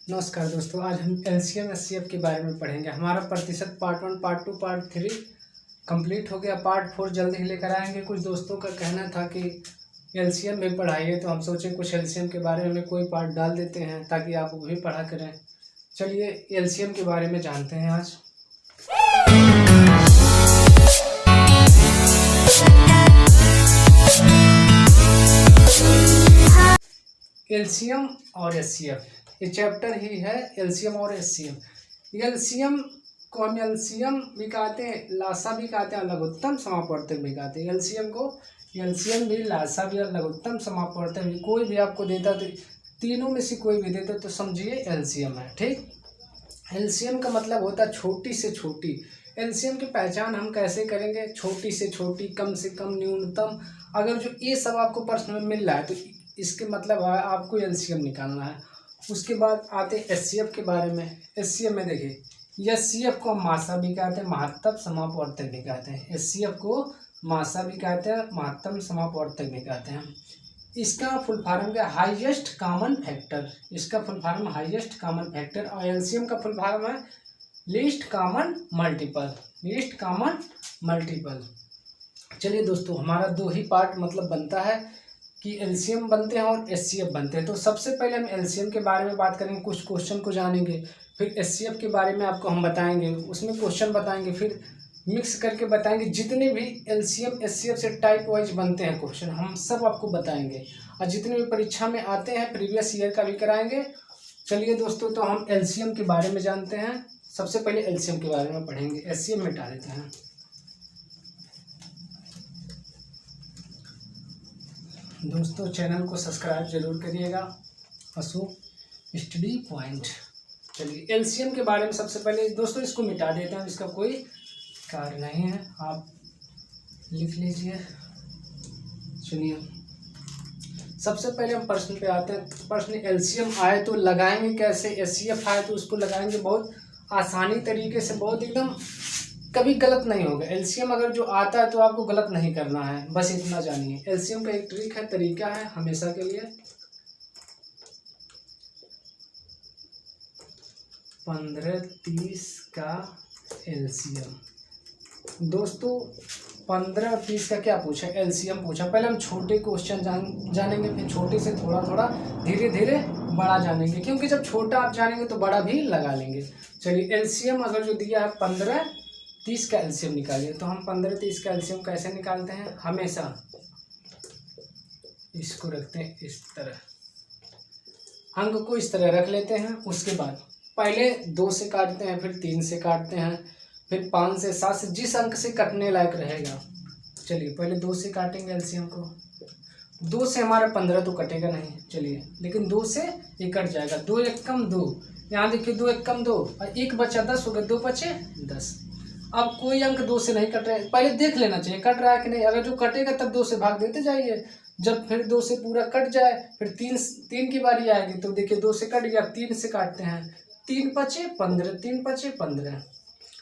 नमस्कार दोस्तों, आज हम एलसीएम एचसीएफ के बारे में पढ़ेंगे। हमारा प्रतिशत पार्ट 1, पार्ट 2, पार्ट 3 कंप्लीट हो गया। पार्ट 4 जल्द ही लेकर आएंगे। कुछ दोस्तों का कहना था कि एलसीएम भी पढ़ाइए, तो हम सोचे कुछ एलसीएम के बारे में कोई पार्ट डाल देते हैं ताकि आप वो भी पढ़ा करें। चलिए एलसीएम के बारे में जानते हैं आज। एलसीएम और एचसीएफ, ये चैप्टर ही है एलसीएम और एचसीएफ। एलसीएम को हम एलसीएम भी कहते हैं, लासा भी कहते हैं, लघुत्तम समापवर्तक भी कहते हैं। एलसीएम को एलसीएम भी, लासा भी और लघुत्तम समापवर्तक भी, कोई भी आपको देता तो तीनों में से कोई भी देता तो समझिए एलसीएम है। ठीक, एलसीएम का मतलब होता है छोटी से छोटी। एलसीएम की पहचान हम कैसे करेंगे? छोटी से छोटी, कम से कम, न्यूनतम। अगर जो ये सब आपको प्रश्न में मिल रहा है तो इसके मतलब है आपको एलसीएम निकालना है। उसके बाद आते एचसीएफ के बारे में। एचसीएफ में देखिए, एचसीएफ को मासा भी कहते हैं, महत्तम समापवर्तक भी कहते हैं। एचसीएफ को मासा भी कहते हैं, महत्तम समापवर्तक भी कहते हैं। इसका फुल फॉर्म क्या? Highest common factor. इसका full form highest common factor. और एलसीएम का फुल फॉर्म है least common multiple. Least common multiple. चलिए दोस्तों, हमारा दो ही पार्ट मतलब बनता है कि एलसीएम बनते हैं और एचसीएफ बनते हैं। तो सबसे पहले हम एलसीएम के बारे में बात करेंगे, कुछ क्वेश्चन को जानेंगे। फिर एचसीएफ के बारे में आपको हम बताएंगे, उसमें क्वेश्चन बताएंगे, फिर मिक्स करके बताएंगे। जितने भी एलसीएम एचसीएफ से टाइप वाइज बनते हैं क्वेश्चन, हम सब आपको बताएंगे। और जितने भी परीक्षा में आते हैं प्रीवियस ईयर का भी कराएंगे। चलिए दोस्तों, तो हम एलसीएम के बारे में जानते हैं। सबसे पहले एलसीएम के बारे में पढ़ेंगे। एचसीएफ मिटा देते हैं। दोस्तों चैनल को सब्सक्राइब जरूर करिएगा, अशोक स्टडी पॉइंट। चलिए एलसीएम के बारे में सबसे पहले दोस्तों इसको मिटा देते हैं, इसका कोई कार्य नहीं है, आप लिख लीजिए। चलिए सबसे पहले हम प्रश्न पे आते हैं। प्रश्न एलसीएम आए तो लगाएंगे कैसे, एचसीएफ आए तो उसको लगाएंगे बहुत आसानी तरीके से, बहुत एकदम कभी गलत नहीं होगा। एलसीएम अगर जो आता है तो आपको गलत नहीं करना है, बस इतना जानिए। एलसीएम का एक ट्रिक है, तरीका है हमेशा के लिए। 15, 30 का एलसीएम। दोस्तों 15 और 30 का क्या पूछा? एलसीएम पूछा। पहले हम छोटे क्वेश्चन जानेंगे, फिर छोटे से थोड़ा थोड़ा धीरे धीरे बड़ा जानेंगे, क्योंकि जब छोटा आप जानेंगे तो बड़ा भी लगा लेंगे। चलिए एलसीएम अगर जो दिया है 15, 30 का एलसीएम निकालिए। तो हम 15, 30 का एलसीएम कैसे निकालते हैं? हमेशा इसको रखते हैं इस तरह, अंक को इस तरह रख लेते हैं। उसके बाद पहले 2 से काटते हैं, फिर 3 से काटते हैं, फिर 5 से, 7 से, जिस अंक से कटने लायक रहेगा। चलिए पहले 2 से काटेंगे एलसीएम को। 2 से हमारा 15 तो कटेगा नहीं, चलिए, लेकिन 2 से ये कट जाएगा। 2 एक कम 2, यहाँ देखिए 2 एक कम 2 और 1 बचा 10 हो गया, 2 बचे 10। अब कोई अंक 2 से नहीं कट रहा है, पहले देख लेना चाहिए कट रहा है कि नहीं। अगर जो कटेगा तब 2 से भाग देते जाइए। जब फिर 2 से पूरा कट जाए, फिर 3 की बारी आएगी तो देखिए 2 से कट गया, 3 से काटते हैं, 3 बचे 15, 3 बचे 15।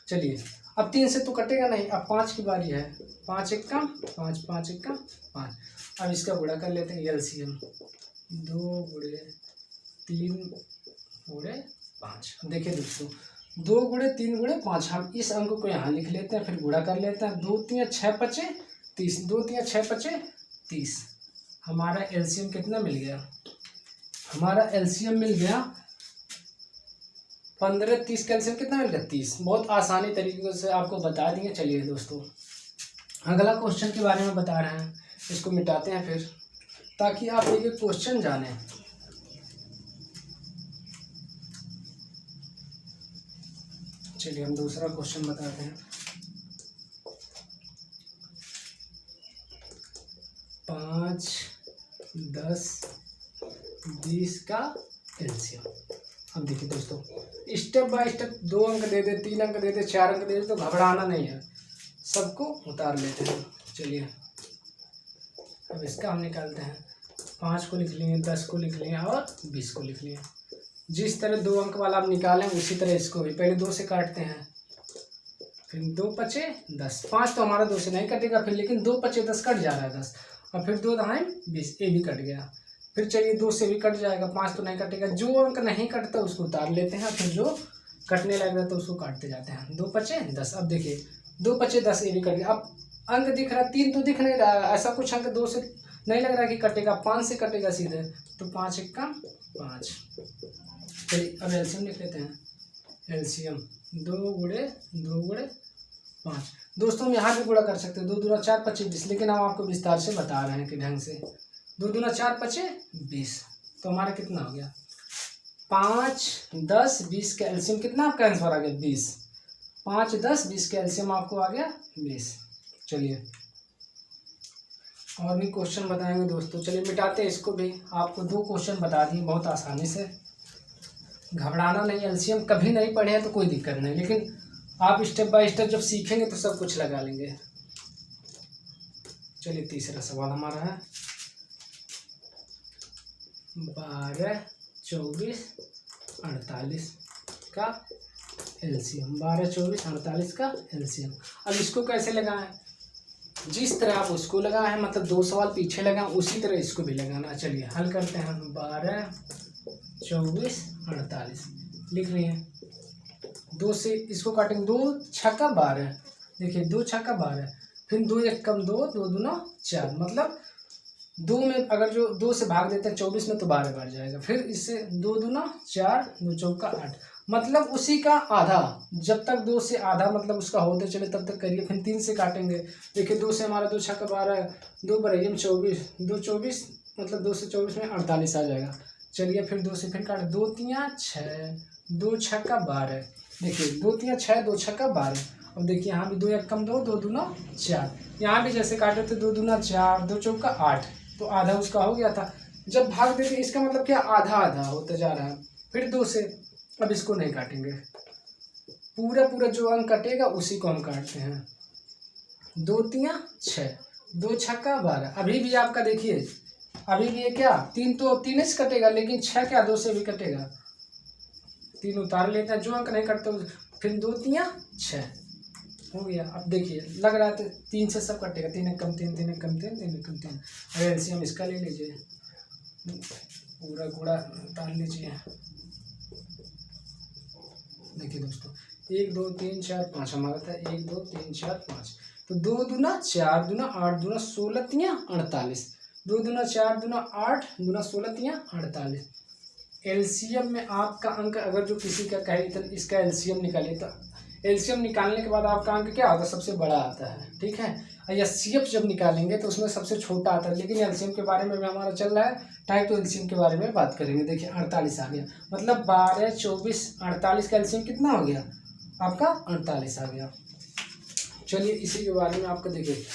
चलिए अब 3 से तो कटेगा नहीं, अब 5 की बारी है। 5 एक कम 5, 5 एक कम 5। अब इसका गुणा कर लेते हैं एलसीएम। 2 गुणे 3 गुणे 5। देखिए दोस्तों 2 गुणे 3 गुणे 5, हम इस अंक को यहाँ लिख लेते हैं, फिर गुणा कर लेते हैं। 2 3 6 बचे 30, 2 3 6 बचे 30। हमारा एलसीएम कितना मिल गया? हमारा एलसीएम मिल गया 15, 30 का एलसीएम कितना मिल गया? 30। बहुत आसानी तरीके से आपको बता देंगे। चलिए दोस्तों अगला क्वेश्चन के बारे में बता रहे हैं, इसको मिटाते हैं फिर, ताकि आप एक एक क्वेश्चन जानें। चलिए हम दूसरा क्वेश्चन बताते हैं। 5, 10, 20 का एलसीएम। अब देखिए दोस्तों स्टेप बाय स्टेप 2 अंक दे दे, 3 अंक दे दे, 4 अंक दे दे तो घबराना नहीं है, सबको उतार लेते हैं। चलिए अब इसका हम निकालते हैं। 5 को लिख लिए, 10 को लिख लिए और 20 को लिख लिए। जिस तरह 2 अंक वाला आप निकालें उसी तरह इसको भी पहले 2 से काटते हैं, फिर 2 बचे 10। 5 तो हमारा 2 से नहीं कटेगा फिर, लेकिन 2 बचे 10 कट जा रहा है 10, और फिर 2 दहाई 20, ये भी कट गया। फिर चलिए 2 से भी कट जाएगा, 5 तो नहीं कटेगा। जो अंक नहीं कटता उसको उतार लेते हैं, फिर जो कटने लग रहा है तो उसको काटते जाते हैं। 2 पचे 10। अब देखिए 2 पचे 10 ये भी कट गया। अब अंक दिख रहा 3 तो दिख नहीं रहा, ऐसा कुछ अंक 2 से नहीं लग रहा कि कटेगा, 5 से कटेगा सीधे, तो 5 1 5। चलिए अब एलसीएम लिख लेते हैं। एलसीएम 2 गुणे 2 गुणे 5। दोस्तों हम यहाँ भी गुणा कर सकते हैं, 2 दूना 4 पचे 20, लेकिन हम आपको विस्तार से बता रहे हैं कि ढंग से 2 दूना 4 पचे 20, तो हमारा कितना हो गया 5 10 20 का एलसीएम कितना आपका आंसर आ गया 20। 5 10 20 का एलसीएम आपको आ गया 20। चलिए और भी क्वेश्चन बताएंगे दोस्तों। चलिए मिटाते हैं इसको भी। आपको 2 क्वेश्चन बता दिए बहुत आसानी से, घबराना नहीं। एलसीएम कभी नहीं पढ़े हैं तो कोई दिक्कत नहीं, लेकिन आप स्टेप बाय स्टेप जब सीखेंगे तो सब कुछ लगा लेंगे। चलिए तीसरा सवाल हमारा है 12 24 48 का एलसीएम। 12 24 48 का एलसीएम। अब इसको कैसे लगाएं? जिस तरह आप उसको लगाए हैं, मतलब 2 सवाल पीछे लगाएं, उसी तरह इसको भी लगाना। चलिए हल करते हैं। 12 24 48 लिख रही हैं। 2 से इसको काटेंगे, 2 छक्का 12। देखिए 2 छक्का 12, फिर 2 1 कम 2, 2 दूना 4, मतलब 2 में अगर जो 2 से भाग देते हैं 24 में तो 12 बढ़ जाएगा। फिर इससे 2 दूना 4, 2 चौका 8, मतलब उसी का आधा। जब तक 2 से आधा मतलब उसका होते चले तब तक करिए। फिर 3 से काटेंगे। देखिए 2 से हमारा 2 छक्का 12, 2 बराबर 24, 2 24 मतलब 2 से 24 में 48 आ जाएगा। चलिए फिर 2 से फिर काट, 2 3 6, 2 छक्का 12। देखिए 2 3 6, 2 छक्का 12। अब देखिए यहाँ भी 2 1 कम 2, 2 दूना 4। यहाँ भी जैसे काटे थे 2 दूना 4, 2 चौका 8, तो आधा उसका हो गया था। जब भाग देते इसका मतलब क्या आधा आधा होता जा रहा है। फिर 2 से, अब इसको नहीं काटेंगे, पूरा पूरा जो अंक कटेगा उसी को हम काटते हैं। 2 3 6, 2 छक्का 12। अभी भी आपका देखिए, अभी भी ये क्या 3 तो 3 से कटेगा, लेकिन 6 क्या 2 से भी कटेगा। 3 उतार लेते हैं, जो अंक नहीं कटते। फिर 2 3 6 हो गया। अब देखिए लग रहा है 3 से सब कटेगा, 3 1 कम 3, 3 1 कम 3, 3 1 कम 3। अब एलसीएम इसका ले लीजिए, पूरा कूड़ा उतार लीजिए। देखिए दोस्तों 1 2 3 4 5 हमारा था, 1 2 3 4 5, तो 2 दूना 4 दूना 8 दूना 16 3 48, 2 दूना 4 दूना 8 दूना 16 3 48। एलसीएम में आपका अंक अगर जो किसी का कहे तो इसका एलसीएम निकालिए, तो एलसीएम निकालने के बाद आपका अंक क्या आता है, सबसे बड़ा आता है। ठीक है, या सीएफ जब निकालेंगे तो उसमें सबसे छोटा आता है। लेकिन एलसीएम के बारे में भी हमारा चल रहा है टाइप, तो एलसीएम के बारे में बात करेंगे। देखिए 48 आ गया, मतलब 12 24 48 का एलसीएम कितना हो गया आपका 48 आ गया। चलिए इसी के बारे में आपको देखिए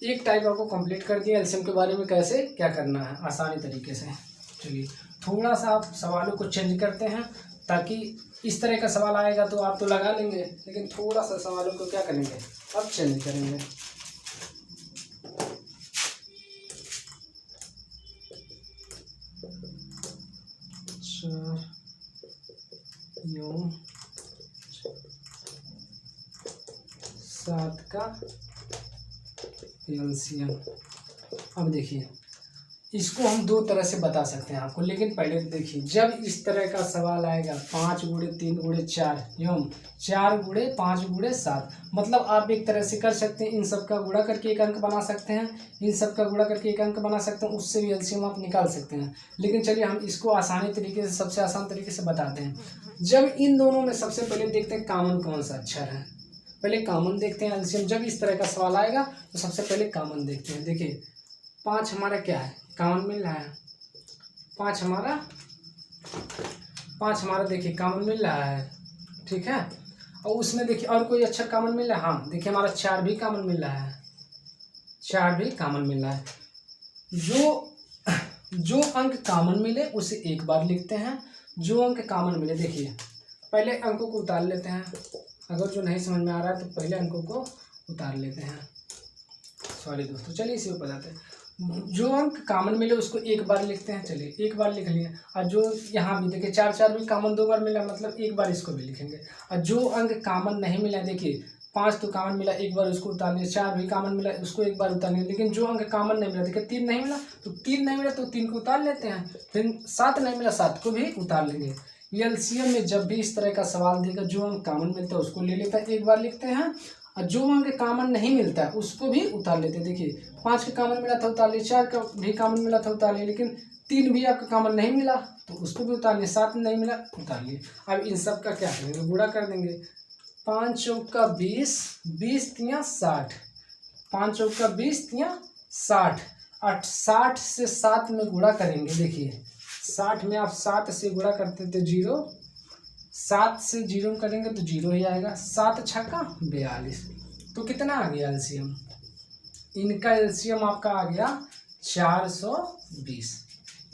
एक टाइप आपको कंप्लीट कर दिया। एलसीएम के बारे में कैसे क्या करना है आसानी तरीके से। चलिए थोड़ा सा आप सवालों को चेंज करते हैं, ताकि इस तरह का सवाल आएगा तो आप तो लगा लेंगे, लेकिन थोड़ा सा सवालों को क्या करेंगे अब चेंज करेंगे। यूं 7 का एलसीएम। अब देखिए इसको हम 2 तरह से बता सकते हैं आपको, लेकिन पहले देखिए जब इस तरह का सवाल आएगा 5 गुणे 3 गुणे 4 एवं 4 गुणे 5 गुणे 7, मतलब आप एक तरह से कर सकते हैं, इन सब का गुणा करके एक अंक बना सकते हैं, इन सब का गुणा करके एक अंक बना सकते हैं, उससे भी एलसीएम आप निकाल सकते हैं। लेकिन चलिए हम इसको आसानी तरीके से, सबसे आसान तरीके से बताते हैं। जब इन दोनों में सबसे पहले देखते हैं कॉमन कौन सा अक्षर है, पहले कॉमन देखते हैं एलसीएम। जब इस तरह का सवाल आएगा तो सबसे पहले कॉमन देखते हैं। देखिए 5 हमारा क्या है, कॉमन मिल रहा है, 5 हमारा देखिए कॉमन मिल रहा है। ठीक है, और उसमें देखिए और कोई अक्षर कॉमन मिल रहा है, हाँ देखिए हमारा 4 भी कॉमन मिल रहा है, 4 भी कॉमन मिल रहा है। जो अंक कॉमन मिले उसे एक बार लिखते हैं, जो अंक कॉमन मिले देखिए पहले अंकों को उतार लेते हैं। अगर जो नहीं समझ में आ रहा है तो पहले अंकों को उतार लेते हैं। सॉरी दोस्तों, चलिए इसी को बताते हैं। जो अंक कॉमन मिले उसको एक बार लिखते हैं। चलिए एक बार लिख लिए, और जो यहाँ भी देखिए 4 4 भी कॉमन 2 बार मिला, मतलब एक बार इसको भी लिखेंगे। और जो अंक कॉमन नहीं मिला देखिए 5 तो कॉमन मिला, एक बार उसको उतार लिया, 4 भी कॉमन मिला, उसको एक बार उतार लिया, लेकिन जो अंक कॉमन नहीं मिला, देखिए 3 नहीं मिला तो 3 नहीं मिला तो 3 को उतार लेते हैं, फिर 7 नहीं मिला 7 को भी उतार लेंगे। एलसीएम में जब भी इस तरह का सवाल देगा, जो अंक कॉमन मिलता है उसको ले लेता है, एक बार लिखते हैं, और जो अंक कॉमन नहीं मिलता है उसको भी उतार लेते हैं। देखिए 5 का कॉमन मिला था उतार लिया, 4 का भी कॉमन मिला था उतार लिया, लेकिन 3 भी आपका कॉमन नहीं मिला तो उसको भी उतार लिया, 7 नहीं मिला उतार लिए। अब इन सब का क्या करेंगे, गुणा कर देंगे। 5 चौका 20, 20 तिया 60, 5 चौका 20 तिया 60, 60 से 7 में गुणा करेंगे। देखिए 60 में आप 7 से गुणा करते थे 0, 7 से 0 करेंगे तो 0 ही आएगा, 7 छक्का 42, तो कितना आ गया एलसीएम, इनका एलसीएम आपका आ गया 420,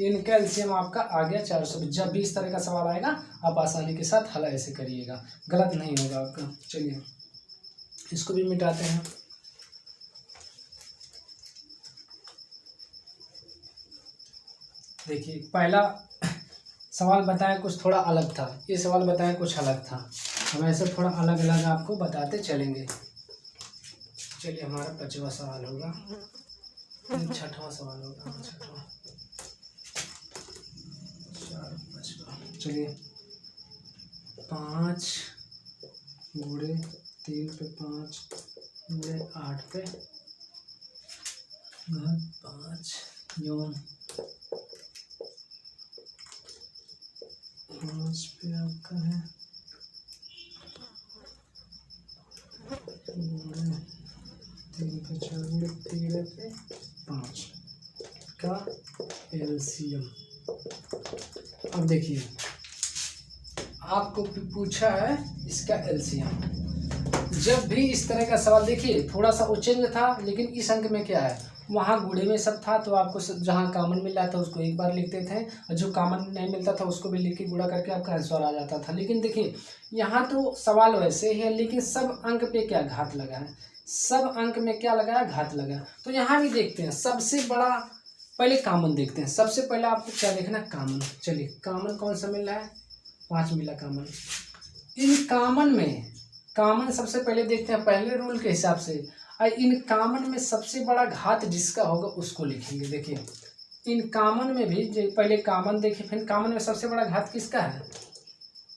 इनका एलसीएम आपका आ गया 420। जब भी इस तरह का सवाल आएगा आप आसानी के साथ हल ऐसे करिएगा, गलत नहीं होगा आपका। चलिए इसको भी मिटाते हैं। देखिए पहला सवाल बताया कुछ थोड़ा अलग था, ये सवाल बताया कुछ अलग था, हम ऐसे थोड़ा अलग अलग आपको बताते चलेंगे। चलिए हमारा 5वां सवाल होगा, 6वां सवाल होगा, 6वां 4 5वां। चलिए 5 गुणे 3 पे 5 गुणे 8 पे 5 यूं 5 पे आपका है 3 पे 4 गुणे 13 पे 5 का एलसीएम। अब देखिए आपको पूछा है इसका एलसीएम। जब भी इस तरह का सवाल, देखिए थोड़ा सा उच्चेंज था, लेकिन इस अंक में क्या है, वहाँ गुणे में सब था, तो आपको जहाँ कॉमन मिल रहा था उसको एक बार लिखते थे, और जो कॉमन नहीं मिलता था उसको भी लिख के गुणा करके आपका आंसर आ जाता था। लेकिन देखिए यहाँ तो सवाल वैसे ही है, लेकिन सब अंक पे क्या घात लगा है, सब अंक में क्या लगा है, घात लगा। तो यहाँ भी देखते हैं, सबसे बड़ा पहले कॉमन देखते हैं। सबसे पहले आपको क्या देखना है, कॉमन। चलिए कॉमन कौन सा मिल रहा है, 5 मिला कॉमन। इन कॉमन में कॉमन सबसे पहले देखते हैं पहले रूल के हिसाब से, और इन कॉमन में सबसे बड़ा घात जिसका होगा उसको लिखेंगे। देखिए इन कॉमन में भी पहले कॉमन देखिए, फिर कॉमन में सबसे बड़ा घात किसका है,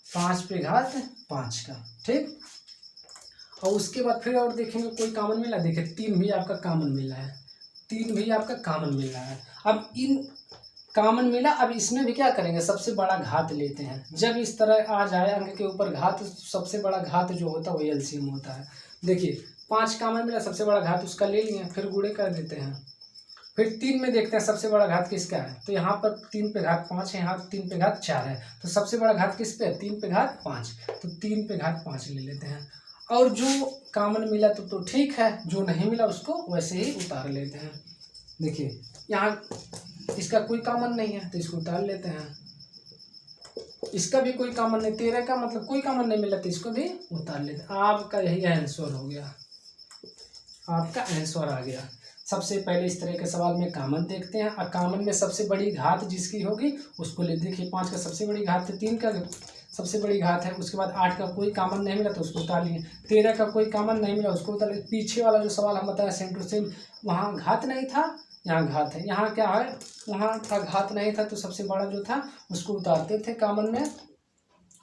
5 पे घात 5 का, ठीक। और उसके बाद फिर और देखेंगे कोई कॉमन मिला, देखिए 3 भी आपका कॉमन मिला है, 3 भी आपका कॉमन मिला है। अब इन कॉमन मिला, अब इसमें भी क्या करेंगे, सबसे बड़ा घात लेते हैं। जब इस तरह आ जाए अंक के ऊपर घात, सबसे बड़ा घात जो होता है वो एलसीएम होता है। देखिए 5 कॉमन मिला, सबसे बड़ा घात उसका ले लिए, फिर गुणे कर देते हैं। फिर 3 में देखते हैं सबसे बड़ा घात किसका है, तो यहाँ पर 3 पे घात 5 है, यहाँ 3 पे घात 4 है, तो सबसे बड़ा घात किस पे है, 3 पे घात 5, तो 3 पे घात 5 ले लेते हैं। और जो कॉमन मिला तो ठीक है, जो नहीं मिला उसको वैसे ही उतार लेते हैं। देखिए यहाँ इसका कोई कॉमन नहीं है तो इसको उतार लेते हैं, इसका भी कोई कॉमन नहीं, 13 का मतलब कोई कॉमन नहीं मिला तो इसको भी उतार लेते हैं। आपका यही आंसर हो गया, आपका आंसर आ गया। सबसे पहले इस तरह के सवाल में कॉमन देखते हैं, और कॉमन में सबसे बड़ी घात जिसकी होगी उसको ले। देखिए 5 का सबसे बड़ी घात है, 3 का सबसे बड़ी घात है, उसके बाद 8 का कोई कॉमन नहीं मिला तो उसको उतार लिए, 13 का कोई कॉमन नहीं मिला उसको उतार लिए। पीछे वाला जो सवाल हम बताया सेम टू सेम, वहाँ घात नहीं था, यहाँ घात है, यहाँ क्या है, वहाँ का घात नहीं था तो सबसे बड़ा जो था उसको उतारते थे कॉमन में,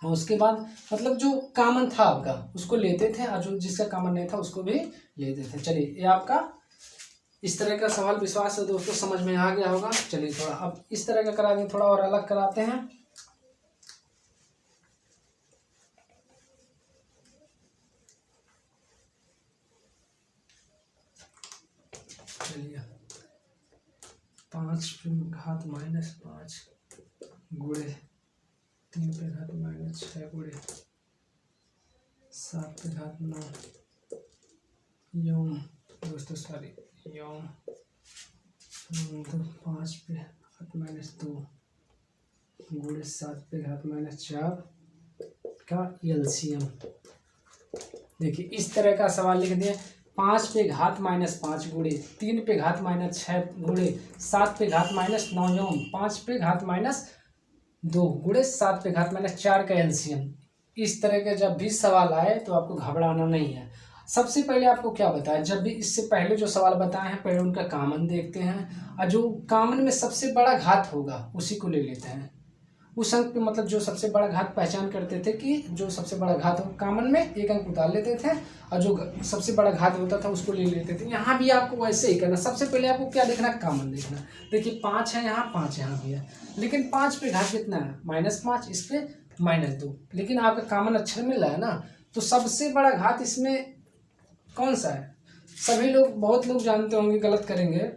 और उसके बाद मतलब जो कॉमन था आपका उसको लेते थे, और जो जिसका कॉमन नहीं था उसको भी लेते थे। चलिए ये आपका इस तरह का सवाल विश्वास है दोस्तों समझ में आ गया होगा। चलिए थोड़ा अब इस तरह का करा दें, थोड़ा और अलग कराते हैं। चलिए 5 पे घात -5 गुणे 3 पे घात -6 गुणे 7 पे घात 9 यौम दोस्तों सॉरी यौम 5 पे घात -2 गुणे 7 पे घात -4 का एलसीएम। देखिए इस तरह का सवाल लिख दिया, 5 पे घात -5 गुणे 3 पे घात -6 गुणे 7 पे घात -9 यौम 5 पे घात -2 गुणे 7 पे घात -4 का एलसीएम। इस तरह के जब भी सवाल आए तो आपको घबराना नहीं है, सबसे पहले आपको क्या बताया, जब भी इससे पहले जो सवाल बताए हैं पहले उनका कॉमन देखते हैं, और जो कॉमन में सबसे बड़ा घात होगा उसी को ले लेते हैं। उस अंक पे मतलब जो सबसे बड़ा घात पहचान करते थे कि जो सबसे बड़ा घात हो, कॉमन में एक अंक उतार लेते थे और जो सबसे बड़ा घात होता था उसको ले लेते थे। यहाँ भी आपको वैसे ही करना, सबसे पहले आपको क्या देखना, कॉमन देखना। देखिए 5 है यहाँ, 5 यहाँ भी है, लेकिन 5 पे घात कितना है, -5, इस पे -2, लेकिन आपका कॉमन अक्षर मिल रहा है ना, तो सबसे बड़ा घात इसमें कौन सा है। सभी लोग, बहुत लोग जानते होंगे, गलत करेंगे,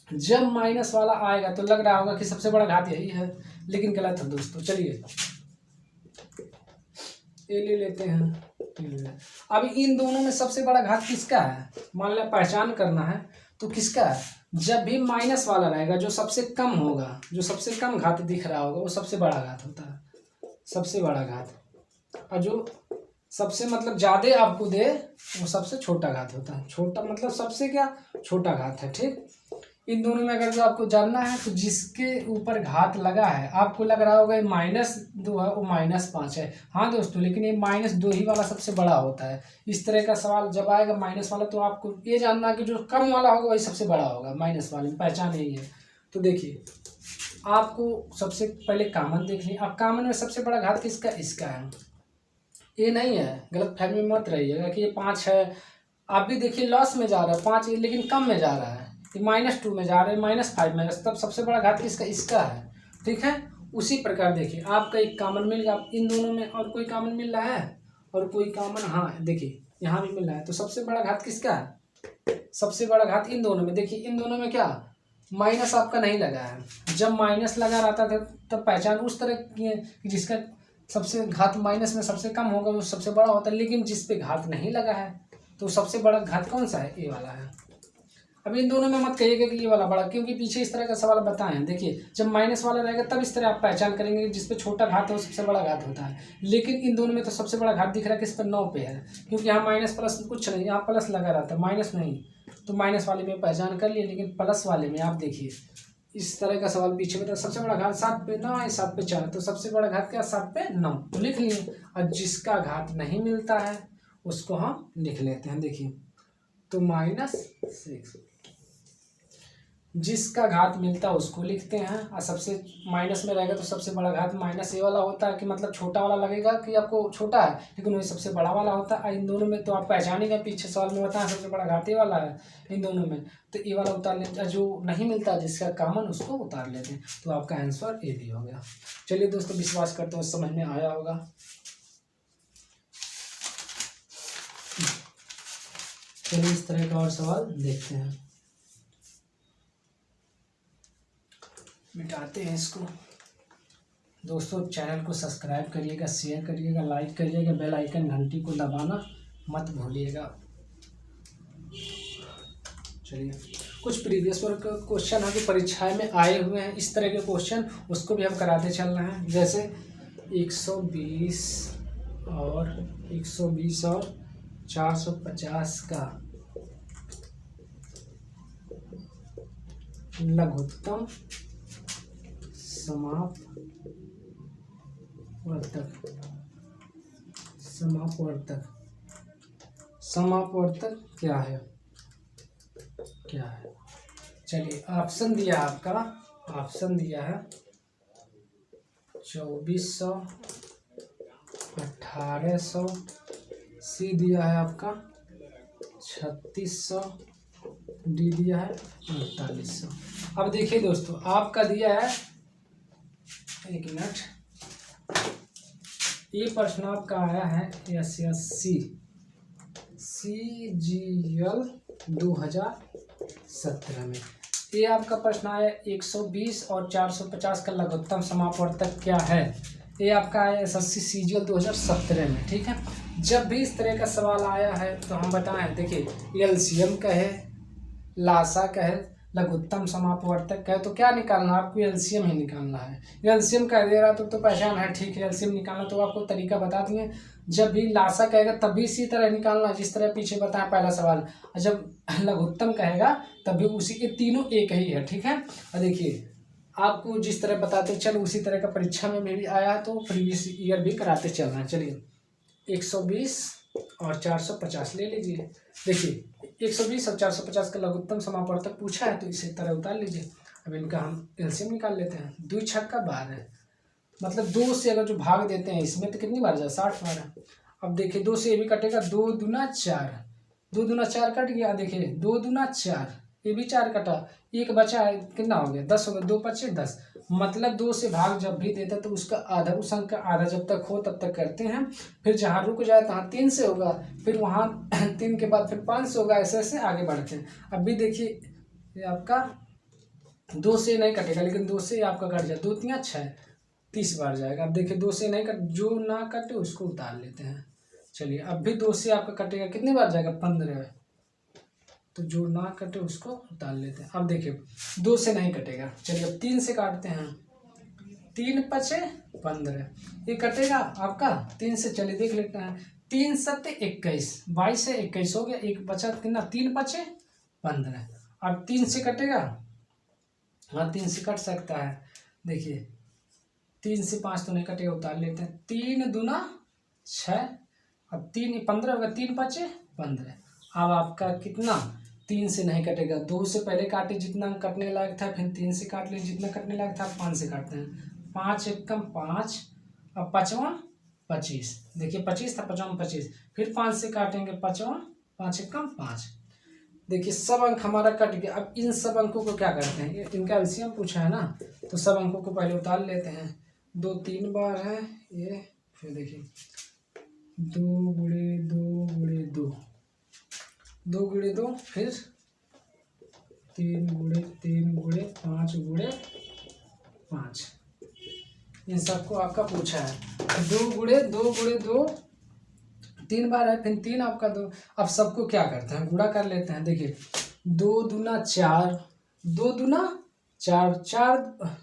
जब माइनस वाला आएगा तो लग रहा होगा कि सबसे बड़ा घात यही है, लेकिन गलत है दोस्तों। चलिए ये ले लेते हैं। अब इन दोनों में सबसे बड़ा घात किसका है, मान लिया पहचान करना है तो किसका है, जब भी माइनस वाला रहेगा जो सबसे कम होगा, जो सबसे कम घात दिख रहा होगा वो सबसे बड़ा घात होता है, सबसे बड़ा घात। और जो सबसे मतलब ज्यादा आपको दे वो सबसे छोटा घात होता है। छोटा मतलब सबसे क्या, छोटा घात है। ठीक, इन दोनों में अगर जो आपको जानना है तो जिसके ऊपर घात लगा है, आपको लग रहा होगा -2 है वो -5 है, हाँ दोस्तों, लेकिन ये -2 ही वाला सबसे बड़ा होता है। इस तरह का सवाल जब आएगा माइनस वाला तो आपको ये जानना है कि जो कम वाला होगा वही सबसे बड़ा होगा, माइनस वाले में पहचान यही है। तो देखिए आपको सबसे पहले कॉमन देख ली। अब कॉमन में सबसे बड़ा घात किसका, इसका है, ये नहीं है, गलत फहमी में मत रहिएगा कि ये 5 है। आप भी देखिए लॉस में जा रहा है 5, लेकिन कम में जा रहा है, ये -2 में जा रहे हैं, -5 में, तब सबसे बड़ा घात किसका, इसका है। ठीक है, उसी प्रकार देखिए आपका एक कॉमन मिल गया, इन दोनों में और कोई कॉमन मिल रहा है और कोई कॉमन, हाँ देखिए यहाँ भी मिल रहा है, तो सबसे बड़ा घात किसका है, सबसे बड़ा घात इन दोनों में। देखिए इन दोनों में क्या माइनस आपका नहीं लगा है, जब माइनस लगा रहता था तब पहचान उस तरह की है कि जिसका सबसे घात माइनस में सबसे कम होगा वो सबसे बड़ा होता है, लेकिन जिस पे घात नहीं लगा है तो सबसे बड़ा घात कौन सा है, ये वाला है। अब इन दोनों में मत कहिएगा कि ये वाला बड़ा, क्योंकि पीछे इस तरह का सवाल बताए हैं। देखिए जब माइनस वाला रहेगा तब इस तरह आप पहचान करेंगे जिस पे छोटा घात है वो सबसे बड़ा घात होता है, लेकिन इन दोनों में तो सबसे बड़ा घात दिख रहा है किस पर, 9 पे है, क्योंकि यहाँ माइनस प्लस कुछ नहीं, यहाँ प्लस लगा रहता है, माइनस नहीं, तो माइनस वाले में पहचान कर लिए, लेकिन प्लस वाले में आप देखिए इस तरह का सवाल पीछे बता, सबसे बड़ा घात 7 पे 9 है, 7 पे 4, तो सबसे बड़ा घात क्या, 7 पे 9, तो लिख लिए। और जिसका घात नहीं मिलता है उसको हम लिख लेते हैं। देखिए तो -6, जिसका घात मिलता है उसको लिखते हैं, और सबसे माइनस में रहेगा तो सबसे बड़ा घात माइनस ए वाला होता है, कि मतलब छोटा वाला लगेगा कि आपको छोटा है, लेकिन वही सबसे बड़ा वाला होता है। इन दोनों में तो आप पहचानेंगे, पीछे सवाल में बताया सबसे बड़ा घात ए वाला है इन दोनों में, तो ए वाला उतार लेते, जो नहीं मिलता जिसका कॉमन उसको उतार लेते हैं, तो आपका आंसर ए भी हो गया। चलिए दोस्तों, विश्वास करते हैं समझ में आया होगा। चलिए इस तरह का और सवाल देखते हैं, मिटाते हैं इसको। दोस्तों चैनल को सब्सक्राइब करिएगा, शेयर करिएगा, लाइक करिएगा, बेल आइकन घंटी को दबाना मत भूलिएगा। चलिए कुछ प्रीवियस वर्क क्वेश्चन है जो परीक्षाएं में आए हुए हैं, इस तरह के क्वेश्चन उसको भी हम कराते चल रहे हैं। जैसे 120 और 450 का लघुत्तम समापवर्तक क्या है। चलिए ऑप्शन दिया है आपका, ऑप्शन दिया है 2400, 1800, सी दिया है आपका 3600, डी दिया है 4800। अब देखिए दोस्तों आपका दिया है, एक मिनट, ये प्रश्न आपका आया है SSC CGL 2017 में। ये आपका प्रश्न आया 120 और 450 का लघुत्तम समापवर्तक क्या है। ये आपका आया SSC CGL 2017 में। ठीक है, जब भी इस तरह का सवाल आया है तो हम बताएं, देखिए एलसीएम का है, लासा का है, लघुत्तम समापवर्तक है, तो क्या निकालना है आपको, एलसीएम ही निकालना है। एलसीएम कह दे रहा तो पहचान है, ठीक है, एलसीएम निकालना तो आपको तरीका बता दिए। जब भी लासा कहेगा तब भी इसी तरह निकालना जिस तरह पीछे बताया पहला सवाल, और जब लघुत्तम कहेगा तब भी उसी के तीनों एक ही है। ठीक है, और देखिए आपको जिस तरह बताते चलो उसी तरह का परीक्षा में भी आया है, तो प्रीवियस ईयर भी कराते चलना है। चलिए 120 और 450 ले लीजिए। देखिए 120 और 450 का लघुत्तम समापवर्तक पूछा है तो इसे तरह उतार लीजिए। अब इनका हम एलसीएम निकाल लेते हैं। 2 छक्का 12, मतलब 2 से अगर जो भाग देते हैं इसमें तो कितनी बार जाए, 60 बार है। अब देखिए 2 से ये भी कटेगा, 2 दूना 4, 2 दूना 4 कट गया। देखिए 2 दूना 4, ये भी 4 कटा, एक बचा है, कितना हो गया, 10 हो गया, 2 पचे 10। मतलब 2 से भाग जब भी देता है तो उसका आधा, उस अंक का आधा जब तक हो तब तक करते हैं। फिर जहाँ रुक जाए तहाँ 3 से होगा, फिर वहाँ 3 के बाद फिर 5 से होगा, ऐसे ऐसे आगे बढ़ते हैं। अब भी देखिए ये आपका 2 से नहीं कटेगा, लेकिन 2 से आपका कट जाए, 2 3 6, 30 बार जाएगा। अब देखिए 2 से नहीं कट, जो ना कटे उसको उतार लेते हैं। चलिए अब भी 2 से आपका कटेगा, कितनी बार जाएगा, 15, तो जो ना कटे उसको उतार लेते हैं। अब देखिए 2 से नहीं कटेगा, चलिए अब 3 से काटते हैं। 3 पचे 15, ये कटेगा आपका 3 से। चलिए देख लेते हैं, 3 सत्ते 21, 22 से 21 हो गया, एक बचा कितना, 3 पचे 15। अब 3 से कटेगा, हाँ 3 से कट सकता है। देखिए 3 से 5 तो नहीं कटेगा, उतार लेते हैं। 3 दूना 6, अब 3 15 होगा, 3 पचे 15। अब आपका कितना, 3 से नहीं कटेगा, 2 से पहले काटे जितना कटने लायक था, फिर 3 से काट ले जितना कटने लायक था, 5 से काटते हैं। 5 एकम 5, अब 5वां 25, देखिए 25 था, 5वां 25, फिर 5 से काटेंगे 5वां, 5 एकम 5। देखिए सब अंक हमारा कट गया। अब इन सब अंकों को क्या करते हैं, इनका एलसीएम पूछा है ना, तो सब अंकों को पहले उतार लेते हैं। 2 3 बार है ये, फिर देखिए 2 गुणे 2 गुणे 2, 2 गुणे 2, फिर 3 गुणे 3 गुणे 5 गुणे 5, इन सबको आपका पूछा है। 2 गुणे 2 गुणे 2 3 बार है, फिर 3 आपका 2। अब सबको क्या करते हैं, गुणा कर लेते हैं। देखिए 2 दूना 4, 2 दूना 4,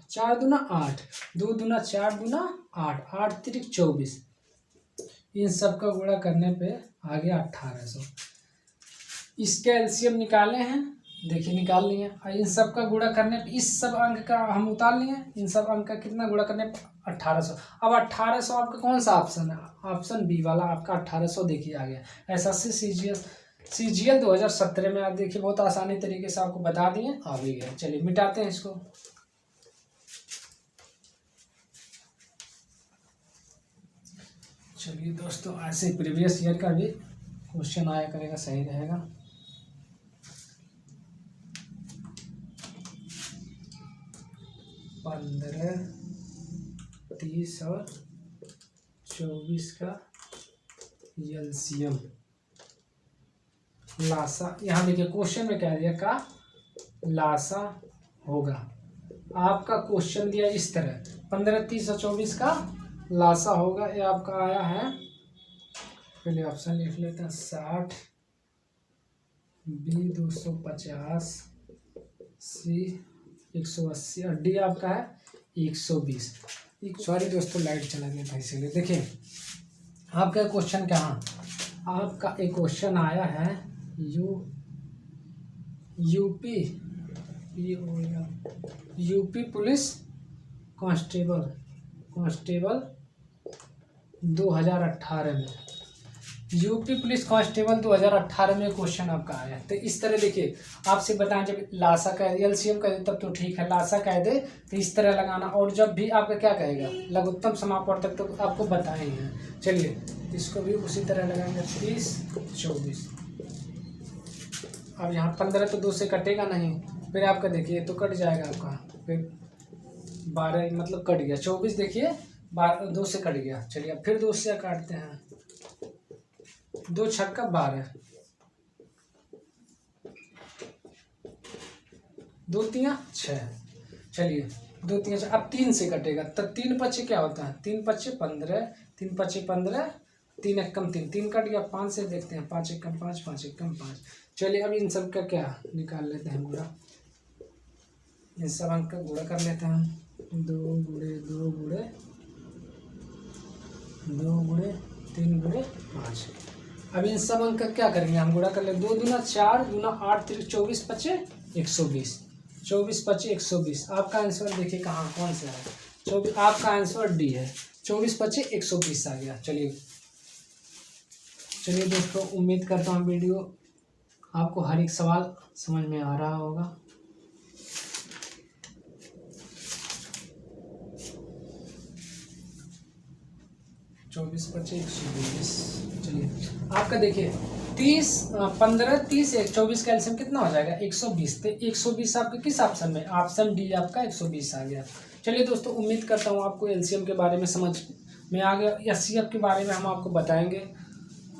4 दूना 8, 2 दूना 4 दूना 8, 8 तिरिक 24, इन सब का गुणा करने पे आ गया 1800। इसके एलसीएम निकाले हैं, देखिए निकाल लिए। और इन सब का गुणा करने पे इस सब अंक का हम उतार लिए, इन सब अंक का कितना गुणा करने पे 1800। अब 1800 आपका कौन सा ऑप्शन है, ऑप्शन बी वाला आपका 1800 देखिए आ गया। ऐसा से सीजीएल 2017 में आप देखिए बहुत आसानी तरीके से आपको बता दिए, आ भी गया। चलिए मिटाते हैं इसको। चलिए दोस्तों ऐसे प्रीवियस ईयर का भी क्वेश्चन आया करेगा, सही रहेगा। पंद्रह 30 और 24 का एलसीएम लासा, यहाँ देखिए क्वेश्चन में क्या दिया का लासा होगा। आपका क्वेश्चन दिया इस तरह, 15 30 और 24 का लासा होगा। ये आपका आया है, पहले ऑप्शन लिख लेते हैं, 60, बी 250, सी 180 और डी आपका है 120। सॉरी दोस्तों लाइट चला गया था इसीलिए। देखिए आपका क्वेश्चन कहाँ, आपका एक क्वेश्चन आया है यूपी पुलिस कांस्टेबल 2018 में, यूपी पुलिस कांस्टेबल 2018 में क्वेश्चन आपका आया। तो इस तरह देखिए आपसे बताएं, जब लासा कह दे एलसीएम कह दे तब तो ठीक है, लासा कह दे तो इस तरह लगाना। और जब भी आपका क्या कहेगा लघुत्तम समापवर्तक तो आपको बताए हैं। चलिए इसको भी उसी तरह लगाएंगे, 30 24। अब यहाँ 15 तो 2 से कटेगा नहीं, फिर आपका देखिए तो कट जाएगा आपका, फिर 12 मतलब कट गया। 24 देखिए 2 से कट गया। चलिए अब फिर 2 से काटते हैं, 2 छक्का 12, 2 तिया 6। चलिए 2 तिया 6, अब 3 से कटेगा तो 3 पचे क्या होता है, 3 पचे 15, 3 पचे 15, 3 एकम 3, 3 कट गया। 5 से देखते हैं, 5 एकम 5, 5 एकम 5। चलिए अब इन सब का क्या निकाल लेते हैं गुणा, इन सब अंक का गुणा कर लेते हैं। 2 गुणे 2 गुणे 2 गुणे 3 गुणे 5। अब इन सब अंक का क्या करेंगे हम, गुणा कर ले। 2 दूना 4 दूना 8 तिरिक 24 पचे 120, 24 पचे 120। आपका आंसर देखिए कहाँ कौन सा है, 24। आपका आंसर डी है, 24 पचे 120 आ गया। चलिए चलिए दोस्तों, उम्मीद करता हूँ वीडियो आपको हर एक सवाल समझ में आ रहा होगा। चौबीस 25 120। चलिए आपका देखिए 30 15 30 24 का एलसीएम कितना हो जाएगा 120। तो 120 आपका किस ऑप्शन में, ऑप्शन डी आपका 120 आ गया। चलिए दोस्तों, उम्मीद करता हूँ आपको एलसीएम के बारे में समझ में आ गया। एचसीएफ के बारे में हम आपको बताएंगे,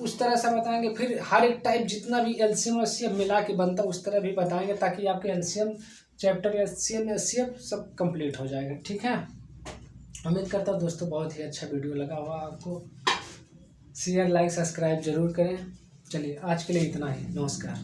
उस तरह से बताएंगे। फिर हर एक टाइप जितना भी एलसीएम एचसीएफ मिला के बनता है उस तरह भी बताएंगे, ताकि आपके एलसीएम चैप्टर एलसीएम एचसीएफ सब कंप्लीट हो जाएगा। ठीक है, उम्मीद करता हूँ दोस्तों बहुत ही अच्छा वीडियो लगा हुआ आपको। शेयर लाइक सब्सक्राइब जरूर करें। चलिए आज के लिए इतना ही, नमस्कार।